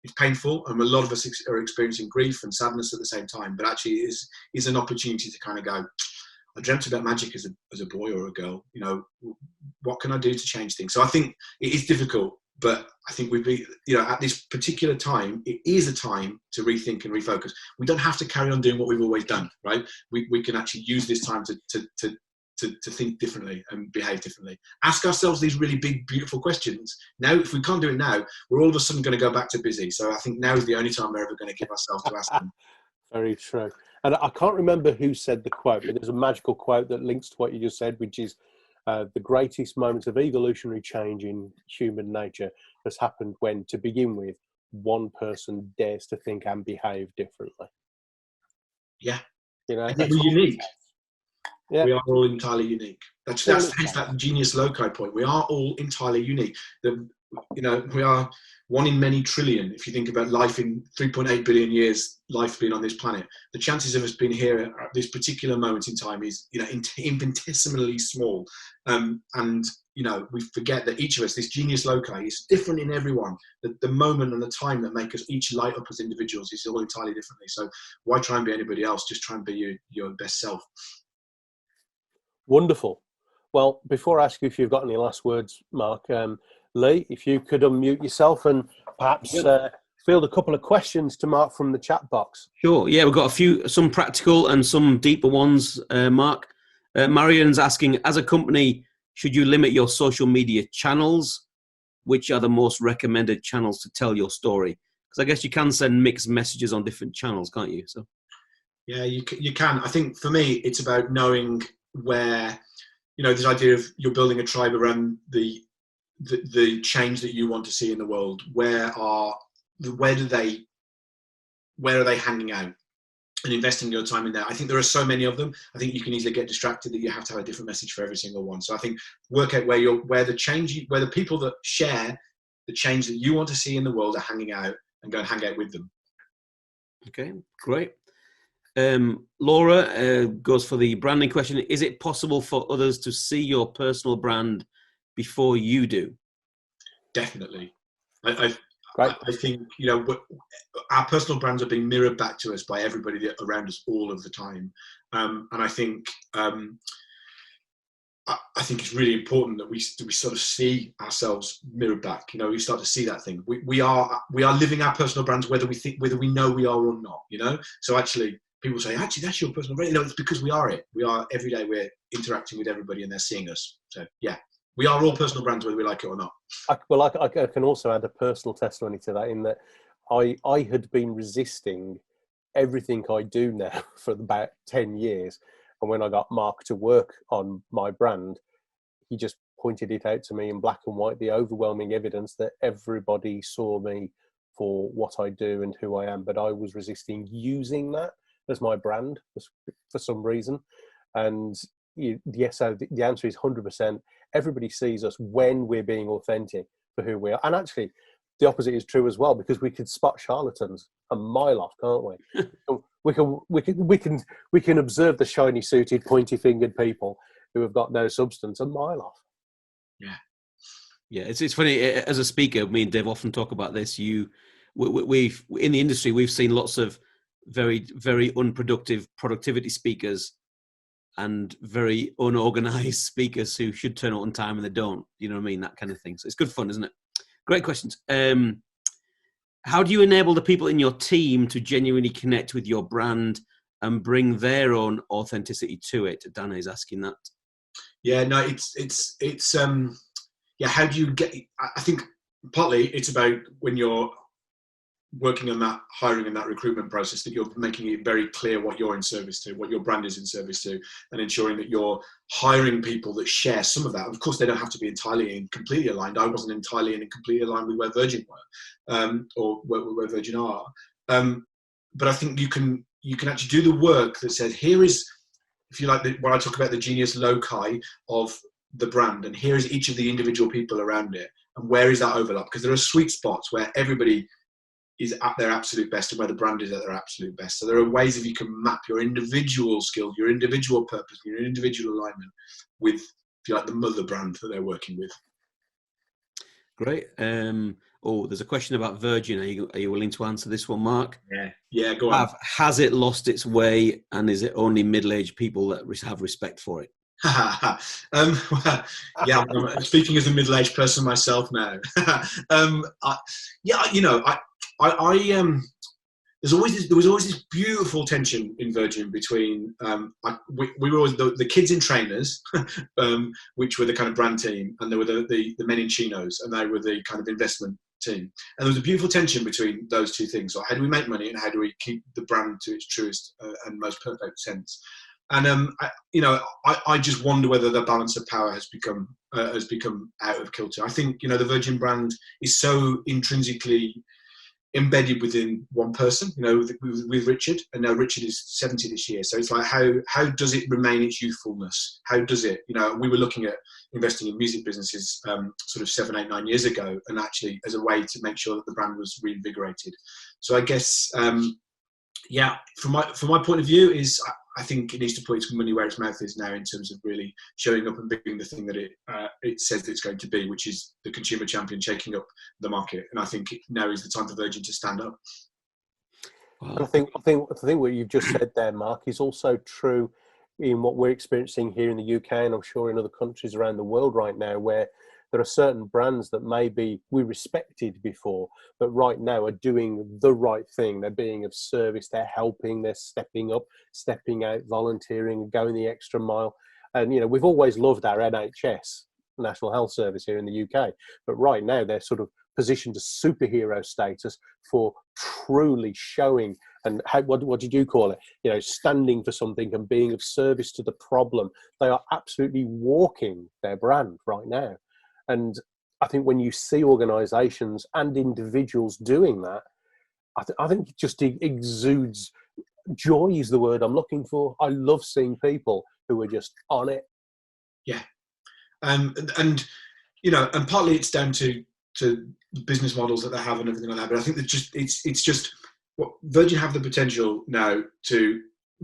It's painful, and a lot of us are experiencing grief and sadness at the same time, but actually it is an opportunity to kind of go, I dreamt about magic as a boy or a girl. You know, what can I do to change things? So I think it is difficult, but I think at this particular time, it is a time to rethink and refocus. We don't have to carry on doing what we've always done, right? We can actually use this time to think differently and behave differently. Ask ourselves these really big, beautiful questions. Now, if we can't do it now, we're all of a sudden going to go back to busy. So I think now is the only time we're ever going to give ourselves to ask them. Very true. And I can't remember who said the quote, but there's a magical quote that links to what you just said, which is the greatest moment of evolutionary change in human nature has happened when, to begin with, one person dares to think and behave differently. Yeah. You know, we're unique. Yeah. We are all entirely unique. That's hence that genius loci point. We are all entirely unique. We are one in many trillion. If you think about life in 3.8 billion years, life being on this planet, the chances of us being here at this particular moment in time is, infinitesimally small. And we forget that each of us, this genius loci, is different in everyone. The moment and the time that make us each light up as individuals is all entirely differently. So why try and be anybody else? Just try and be your best self. Wonderful. Well, before I ask you if you've got any last words, Mark, Lee, if you could unmute yourself and perhaps field a couple of questions to Mark from the chat box. Sure. Yeah, we've got some practical and some deeper ones, Mark. Marion's asking, as a company, should you limit your social media channels? Which are the most recommended channels to tell your story? Because I guess you can send mixed messages on different channels, can't you? So, yeah, you can. I think for me, it's about knowing where, this idea of you're building a tribe around the change that you want to see in the world. Where are they hanging out, and investing your time in there. I think there are so many of them. I think you can easily get distracted that you have to have a different message for every single one. So I think work out where the people that share the change that you want to see in the world are hanging out, and go and hang out with them. Okay, great. Laura goes for the branding question. Is it possible for others to see your personal brand before you do? Definitely. I think, our personal brands are being mirrored back to us by everybody around us all of the time. And I think it's really important that we sort of see ourselves mirrored back. We start to see that thing. We are living our personal brands, whether we know we are or not. So actually, people say, actually, that's your personal brand. It's because we are it. We are every day. We're interacting with everybody, and they're seeing us. So yeah, we are all personal brands, whether we like it or not. I can also add a personal testimony to that, in that I had been resisting everything I do now for about 10 years. And when I got Mark to work on my brand, he just pointed it out to me in black and white, the overwhelming evidence that everybody saw me for what I do and who I am. But I was resisting using that as my brand for some reason. And yes, so the answer is 100%. everybody sees us when we're being authentic for who we are. And actually, the opposite is true as well, because we can spot charlatans a mile off, can't we? So we can observe the shiny suited, pointy fingered people who have got no substance a mile off. Yeah, it's funny. As a speaker, me and Dave often talk about this. We've in the industry, we've seen lots of very, very unproductive productivity speakers and very unorganized speakers who should turn up on time and they don't. You know what I mean? That kind of thing. So it's good fun, isn't it? Great questions. How do you enable the people in your team to genuinely connect with your brand and bring their own authenticity to it? Dana is asking that. Yeah, no, it's how do you get? I think partly it's about when you're working on that hiring and that recruitment process, that you're making it very clear what you're in service to, what your brand is in service to, and ensuring that you're hiring people that share some of that. Of course, they don't have to be entirely and completely aligned. I wasn't entirely and completely aligned with where Virgin were, or where Virgin are. But I think you can actually do the work that says, here is, if you like, when I talk about the genius loci of the brand, and here is each of the individual people around it, and where is that overlap? Because there are sweet spots where everybody is at their absolute best and where the brand is at their absolute best. So there are ways that you can map your individual skill, your individual purpose, your individual alignment with, if you like, the mother brand that they're working with. Great. There's a question about Virgin. Are you willing to answer this one, Mark? Yeah, go on. Has it lost its way, and is it only middle-aged people that have respect for it? I'm speaking as a middle-aged person myself now. There was always this beautiful tension in Virgin between we were always the kids in trainers, which were the kind of brand team, and there were the men in chinos, and they were the kind of investment team. And there was a beautiful tension between those two things. So how do we make money, and how do we keep the brand to its truest and most perfect sense? And I just wonder whether the balance of power has become out of kilter. I think the Virgin brand is so intrinsically embedded within one person, with Richard, and now Richard is 70 this year. So it's like, how does it remain its youthfulness? How does it, we were looking at investing in music businesses sort of 7, 8, 9 years ago, and actually as a way to make sure that the brand was reinvigorated. So I guess, from my point of view is, I think it needs to put its money where its mouth is now in terms of really showing up and being the thing that it says that it's going to be, which is the consumer champion shaking up the market. And I think now is the time for Virgin to stand up. Wow. I think what you've just said there, Mark, is also true in what we're experiencing here in the UK, and I'm sure in other countries around the world right now, where there are certain brands that maybe we respected before, but right now are doing the right thing. They're being of service, they're helping, they're stepping up, stepping out, volunteering, going the extra mile. And, we've always loved our NHS, National Health Service here in the UK, but right now they're sort of positioned to superhero status for truly showing, and what did you call it? Standing for something and being of service to the problem. They are absolutely walking their brand right now. And I think when you see organisations and individuals doing that, I think it just exudes joy is the word I'm looking for. I love seeing people who are just on it. Yeah. And partly it's down to business models that they have and everything like that. But I think that it's just what Virgin have the potential now to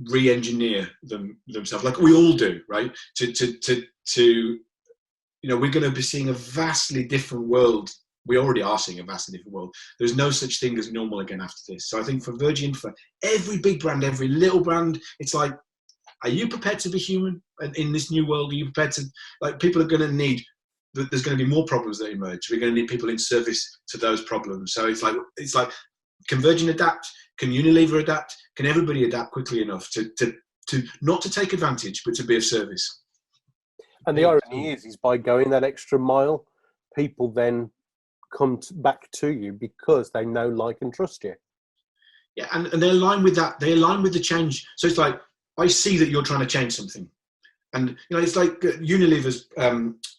re-engineer themselves, like we all do, right? We're going to be seeing a vastly different world. We already are seeing a vastly different world. There's no such thing as normal again after this. So I think for Virgin, for every big brand, every little brand, it's like, are you prepared to be human in this new world? Are you prepared to, people are going to need, there's going to be more problems that emerge. We're going to need people in service to those problems. So it's like, can Virgin adapt? Can Unilever adapt? Can everybody adapt quickly enough to not to take advantage, but to be of service? And the irony is by going that extra mile, people then come back to you because they know, like, and trust you. Yeah, and they align with that. They align with the change. So it's like, I see that you're trying to change something. And, it's like Unilever's,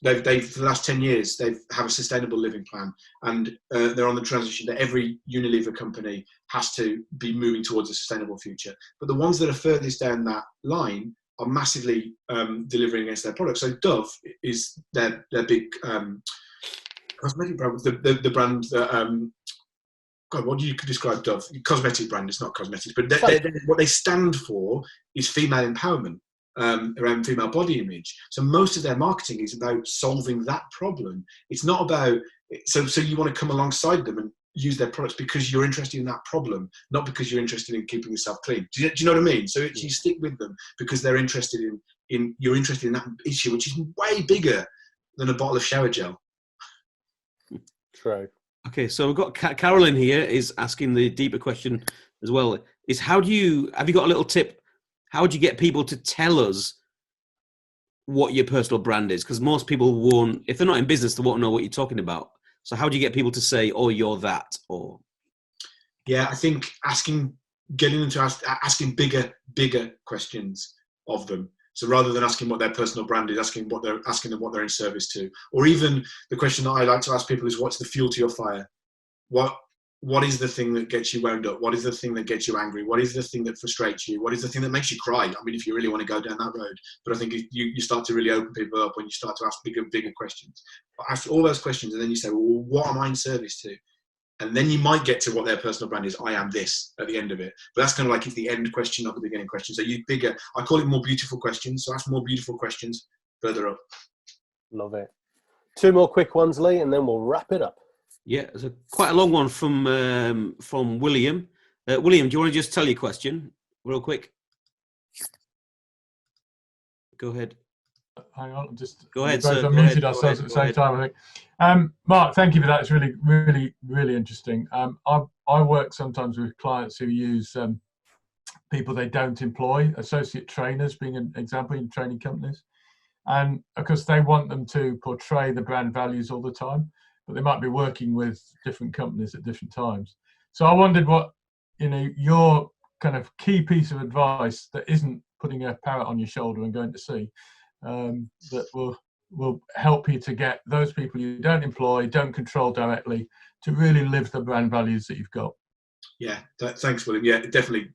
they've for the last 10 years, they have a sustainable living plan. And they're on the transition that every Unilever company has to be moving towards a sustainable future. But the ones that are furthest down that line are massively delivering against their products. So Dove is their big cosmetic brand, the brand that, God, what do you describe Dove? Cosmetic brand, it's not cosmetics, but what they stand for is female empowerment around female body image. So most of their marketing is about solving that problem. It's not about, so you want to come alongside them and use their products because you're interested in that problem, not because you're interested in keeping yourself clean. Do you know what I mean? So you stick with them because they're interested you're interested in that issue, which is way bigger than a bottle of shower gel. True. Okay, so we've got Carolyn here is asking the deeper question as well. Is have you got a little tip? How would you get people to tell us what your personal brand is? Because most people won't, if they're not in business, they won't know what you're talking about. So how do you get people to say, "Oh, you're that"? Or yeah, I think getting them to asking bigger questions of them. So rather than asking what their personal brand is, asking them what they're in service to, or even the question that I like to ask people is, "What's the fuel to your fire? What is the thing that gets you wound up? What is the thing that gets you angry? What is the thing that frustrates you? What is the thing that makes you cry?" I mean, if you really want to go down that road, but I think you start to really open people up when you start to ask bigger questions. Ask all those questions, and then you say, "Well, what am I in service to?" And then you might get to what their personal brand is. I am this at the end of it. But that's kind of like it's the end question, not the beginning question. So you bigger, I call it more beautiful questions. So ask more beautiful questions further up. Love it. 2 more quick ones, Lee, and then we'll wrap it up. yeah, it's quite a long one from William. William, do you want to just tell your question real quick? Go ahead. Hang on, just go ahead. Both unmuted ourselves at the same time, I think. Mark, thank you for that. It's really, really, really interesting. I work sometimes with clients who use people they don't employ, associate trainers being an example in training companies, and because they want them to portray the brand values all the time, but they might be working with different companies at different times. So I wondered what your kind of key piece of advice that isn't putting a parrot on your shoulder and going to sea. That will help you to get those people you don't employ, don't control directly, to really live the brand values that you've got. Yeah, thanks, William. Yeah, definitely.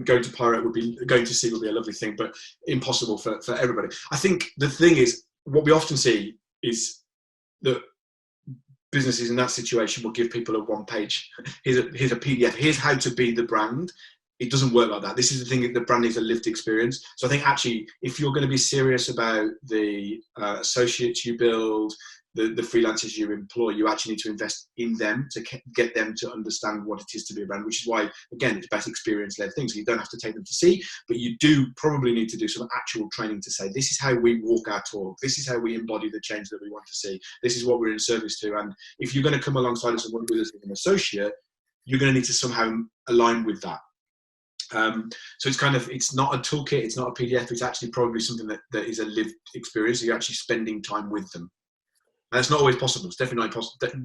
Going to pirate going to sea would be a lovely thing, but impossible for everybody. I think the thing is, what we often see is that businesses in that situation will give people a one-page. Here's a PDF. Here's how to be the brand. It doesn't work like that. This is the thing, the brand is a lived experience. So I think actually, if you're going to be serious about the associates you build, the freelancers you employ, you actually need to invest in them to get them to understand what it is to be a brand, which is why, again, it's about experience-led things. You don't have to take them to see, but you do probably need to do some actual training to say, this is how we walk our talk. This is how we embody the change that we want to see. This is what we're in service to. And if you're going to come alongside us and work with us as an associate, you're going to need to somehow align with that. So it's not a toolkit, it's not a PDF, it's actually probably something that is a lived experience. So you're actually spending time with them. And that's not always possible. It's definitely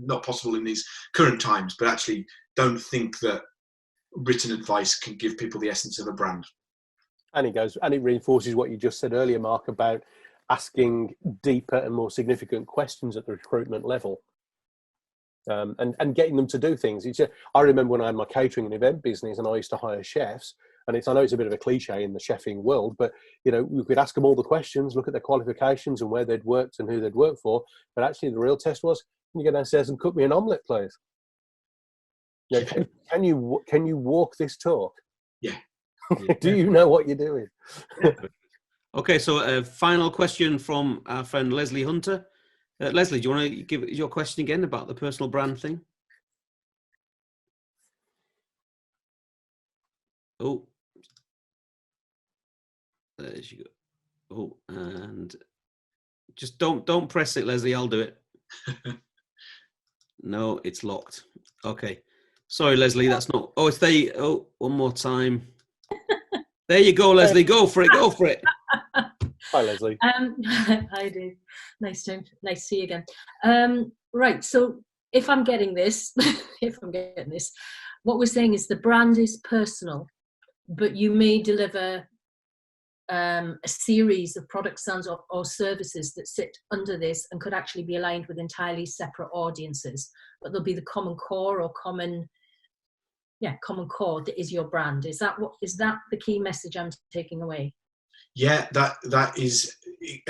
not possible in these current times, but actually don't think that written advice can give people the essence of a brand. And it reinforces what you just said earlier, Mark, about asking deeper and more significant questions at the recruitment level. And getting them to do things. I remember when I had my catering and event business and I used to hire chefs, and I know it's a bit of a cliche in the chefing world, but we could ask them all the questions, look at their qualifications and where they'd worked and who they'd worked for. But actually the real test was, can you go downstairs and cook me an omelette, please? Can you walk this talk? Yeah. Do you know what you're doing? Okay, so a final question from our friend Leslie Hunter. Leslie, do you want to give your question again about the personal brand thing? Oh, there she go. Oh, and just don't press it, Leslie. I'll do it. No, it's locked. Okay, sorry, Leslie. That's not. Oh, it's there. Oh, one more time. There you go, Leslie. Go for it. Go for it. Hi, Leslie. Hi, Dave. Nice to see you again. Right. So if I'm getting this, what we're saying is the brand is personal, but you may deliver a series of products or services that sit under this and could actually be aligned with entirely separate audiences, but there'll be the common core or common core that is your brand. Is that the key message I'm taking away? Yeah, that is.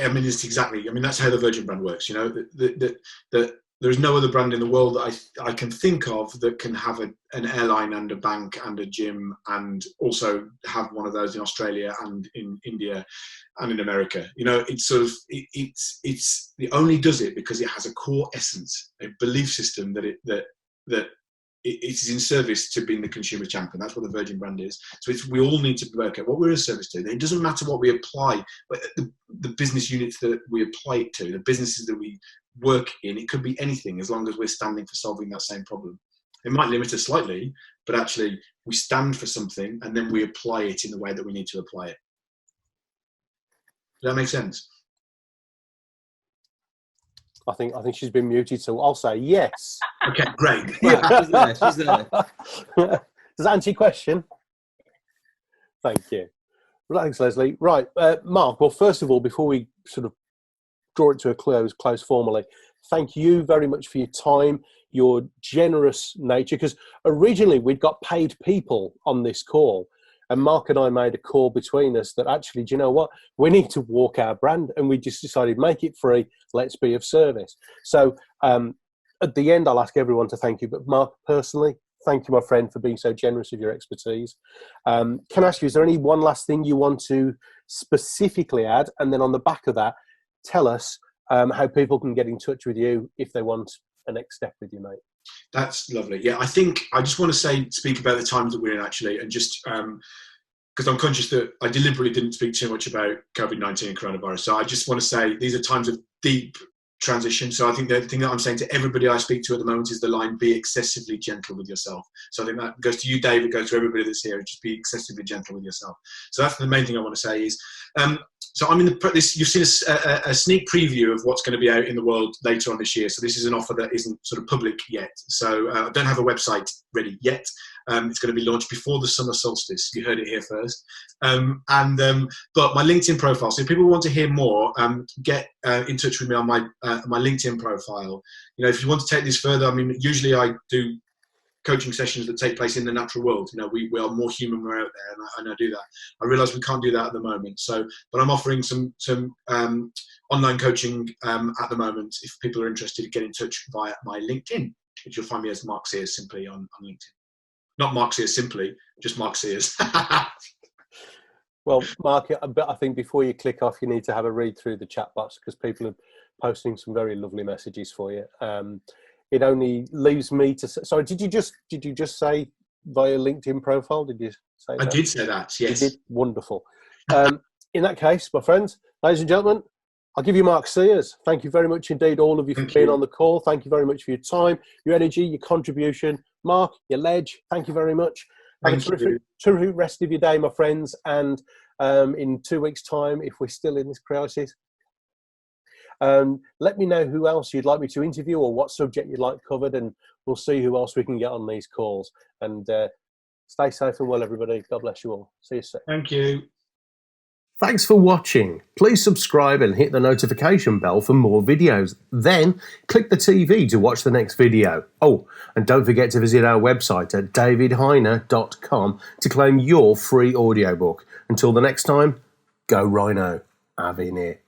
I mean, it's exactly. I mean, that's how the Virgin brand works. You know, that there's no other brand in the world that I can think of that can have an airline and a bank and a gym, and also have one of those in Australia and in India and in America. You know, it's sort of it only does it because it has a core essence, a belief system that it is in service to being the consumer champion. That's what the Virgin brand is. So we all need to work out what we're in service to. It doesn't matter what we apply, but the business units that we apply it to, the businesses that we work in, it could be anything as long as we're standing for solving that same problem. It might limit us slightly, but actually we stand for something and then we apply it in the way that we need to apply it. Does that make sense? I think she's been muted, so I'll say yes. Okay, great. Yeah, she's there. Does that answer your question? Thank you. Thanks, Leslie. Right, Mark, well, first of all, before we sort of draw it to a close formally, thank you very much for your time, your generous nature, because originally we'd got paid people on this call, and Mark and I made a call between us that actually, do you know what, we need to walk our brand, and we just decided, make it free, let's be of service. So at the end, I'll ask everyone to thank you, but Mark, personally, thank you, my friend, for being so generous with your expertise. Can I ask you, is there any one last thing you want to specifically add? And then on the back of that, tell us how people can get in touch with you if they want a next step with you, mate. That's lovely. Yeah, I think I just want to speak about the times that we're in, actually, and just because I'm conscious that I deliberately didn't speak too much about COVID-19 and coronavirus. So I just want to say these are times of deep transition. So I think the thing that I'm saying to everybody I speak to at the moment is the line, be excessively gentle with yourself. So I think that goes to you, Dave, it goes to everybody that's here, just be excessively gentle with yourself. So that's the main thing I want to say is, so I'm in this, you've seen a sneak preview of what's going to be out in the world later on this year. So this is an offer that isn't sort of public yet. So I don't have a website ready yet. It's going to be launched before the summer solstice. You heard it here first. But my LinkedIn profile, so if people want to hear more, get in touch with me on my LinkedIn profile. You know, if you want to take this further, I mean, usually I do coaching sessions that take place in the natural world. You know, we are more human when we're out there, and I do that. I realise we can't do that at the moment. So, but I'm offering some online coaching at the moment. If people are interested, get in touch via my LinkedIn, which you'll find me as Mark Sears simply on LinkedIn. Not Mark Sears simply, just Mark Sears. Well, Mark, I think before you click off, you need to have a read through the chat box because people are posting some very lovely messages for you. It only leaves me to say, sorry, did you just say via LinkedIn profile? Did you say that? I did say that, yes. You did? Wonderful. In that case, my friends, ladies and gentlemen, I'll give you Mark Sears. Thank you very much indeed, all of you, for being on the call. Thank you very much for your time, your energy, your contribution. Mark, your ledge, thank you very much. Have a terrific rest of your day, my friends. And in 2 weeks' time, if we're still in this crisis, let me know who else you'd like me to interview or what subject you'd like covered, and we'll see who else we can get on these calls. And stay safe and well, everybody. God bless you all. See you soon. Thank you. Thanks for watching. Please subscribe and hit the notification bell for more videos. Then click the TV to watch the next video. Oh, and don't forget to visit our website at davidhyner.com to claim your free audiobook. Until the next time, go Rhino. Have in it.